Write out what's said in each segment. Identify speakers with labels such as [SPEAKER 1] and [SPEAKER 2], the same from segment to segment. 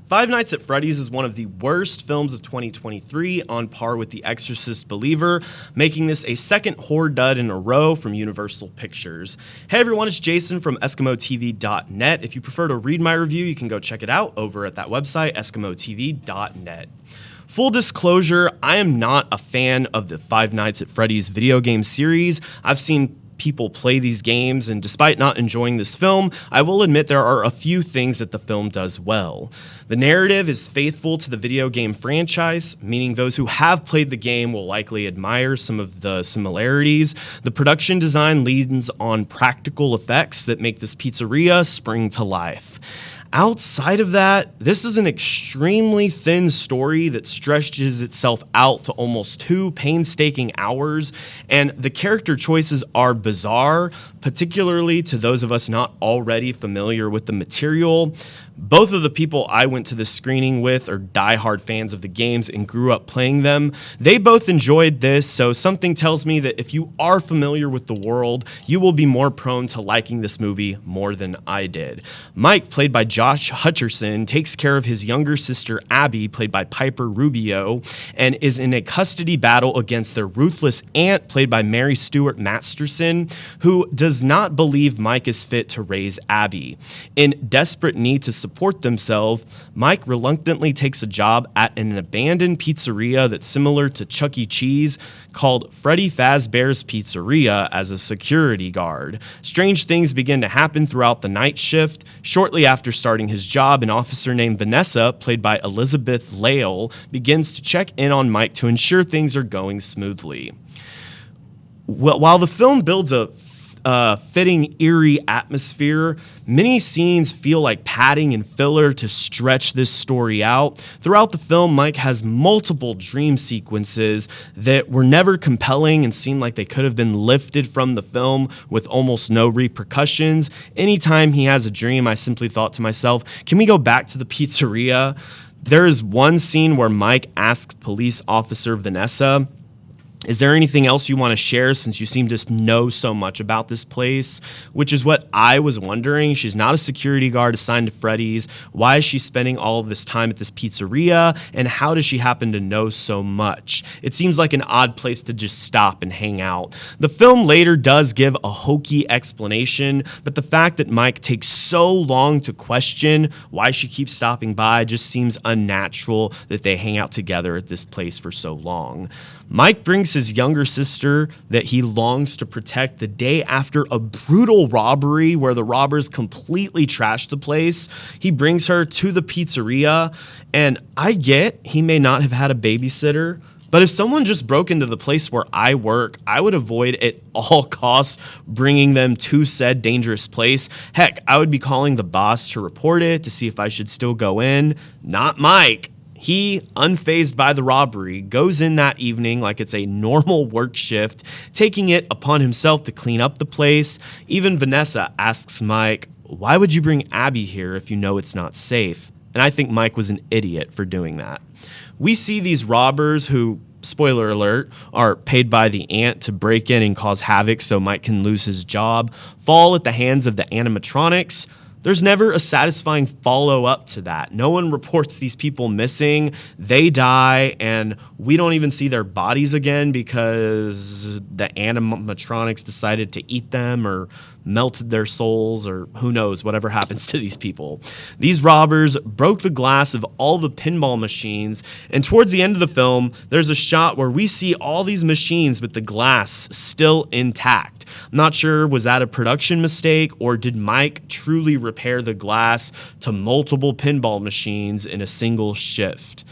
[SPEAKER 1] Five Nights at Freddy's is one of the worst films of 2023, on par with The Exorcist Believer, making this a second horror dud in a row from Universal Pictures. Hey everyone, it's Jason from EskimoTV.net. If you prefer to read my review, you can go check it out over at that website, EskimoTV.net. Full disclosure, I am not a fan of the Five Nights at Freddy's video game series. I've seen people play these games, and despite not enjoying this film, I will admit there are a few things that the film does well. The narrative is faithful to the video game franchise, meaning those who have played the game will likely admire some of the similarities. The production design leans on practical effects that make this pizzeria spring to life. Outside of that, this is an extremely thin story that stretches itself out to almost 2 painstaking hours, and the character choices are bizarre, particularly to those of us not already familiar with the material. Both of the people I went to this screening with are diehard fans of the games and grew up playing them. They both enjoyed this, so something tells me that if you are familiar with the world, you will be more prone to liking this movie more than I did. Mike, played by Josh Hutcherson, takes care of his younger sister Abby, played by Piper Rubio, and is in a custody battle against their ruthless aunt, played by Mary Stuart Masterson, who does not believe Mike is fit to raise Abby. In desperate need to support themselves, Mike reluctantly takes a job at an abandoned pizzeria that's similar to Chuck E. Cheese, called Freddy Fazbear's Pizzeria, as a security guard. Strange things begin to happen throughout the night shift. Shortly after starting his job, an officer named Vanessa, played by Elizabeth Lael, begins to check in on Mike to ensure things are going smoothly. Well, while the film builds a fitting, eerie atmosphere, many scenes feel like padding and filler to stretch this story out. Throughout the film, Mike has multiple dream sequences that were never compelling and seem like they could have been lifted from the film with almost no repercussions. Anytime he has a dream, I simply thought to myself, can we go back to the pizzeria? There is one scene where Mike asks police officer Vanessa, is there anything else you want to share since you seem to know so much about this place? Which is what I was wondering. She's not a security guard assigned to Freddy's. Why is she spending all of this time at this pizzeria? And how does she happen to know so much? It seems like an odd place to just stop and hang out. The film later does give a hokey explanation, but the fact that Mike takes so long to question why she keeps stopping by just seems unnatural that they hang out together at this place for so long. Mike brings his younger sister that he longs to protect the day after a brutal robbery where the robbers completely trashed the place. He brings her to the pizzeria, and I get he may not have had a babysitter, but if someone just broke into the place where I work, I would avoid at all costs bringing them to said dangerous place. Heck, I would be calling the boss to report it to see if I should still go in. Not Mike. He, unfazed by the robbery, goes in that evening like it's a normal work shift, taking it upon himself to clean up the place. Even Vanessa asks Mike, why would you bring Abby here if you know it's not safe? And I think Mike was an idiot for doing that. We see these robbers who, spoiler alert, are paid by the aunt to break in and cause havoc so Mike can lose his job, fall at the hands of the animatronics. There's never a satisfying follow-up to that. No one reports these people missing. They die, and we don't even see their bodies again because the animatronics decided to eat them or melted their souls, or who knows, whatever happens to these people. These robbers broke the glass of all the pinball machines, and towards the end of the film, there's a shot where we see all these machines with the glass still intact. I'm not sure, was that a production mistake, or did Mike truly repair the glass to multiple pinball machines in a single shift?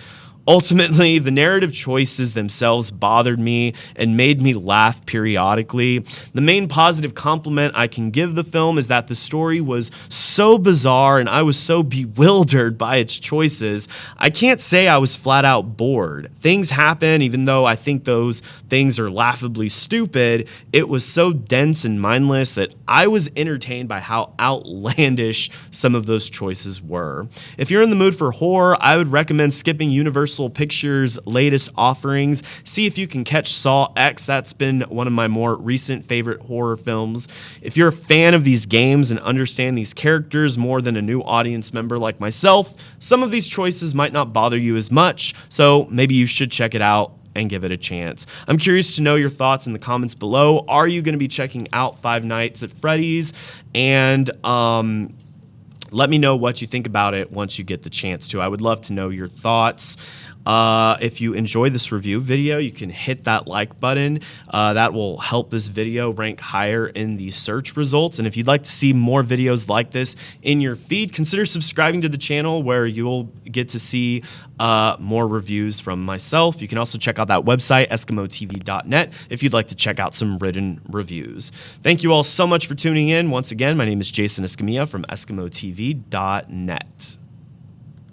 [SPEAKER 1] Ultimately, the narrative choices themselves bothered me and made me laugh periodically. The main positive compliment I can give the film is that the story was so bizarre and I was so bewildered by its choices. I can't say I was flat out bored. Things happen, even though I think those things are laughably stupid. It was so dense and mindless that I was entertained by how outlandish some of those choices were. If you're in the mood for horror, I would recommend skipping Universal Universal Pictures' latest offerings. See if you can catch Saw X. That's been one of my more recent favorite horror films. If you're a fan of these games and understand these characters more than a new audience member like myself, some of these choices might not bother you as much, so maybe you should check it out and give it a chance. I'm curious to know your thoughts in the comments below. Are you going to be checking out Five Nights at Freddy's? And let me know what you think about it once you get the chance to. I would love to know your thoughts. If you enjoy this review video, you can hit that like button. That will help this video rank higher in the search results. And if you'd like to see more videos like this in your feed, consider subscribing to the channel where you'll get to see more reviews from myself. You can also check out that website, EskimoTV.net, if you'd like to check out some written reviews. Thank you all so much for tuning in. Once again, my name is Jason Escamilla from EskimoTV.net.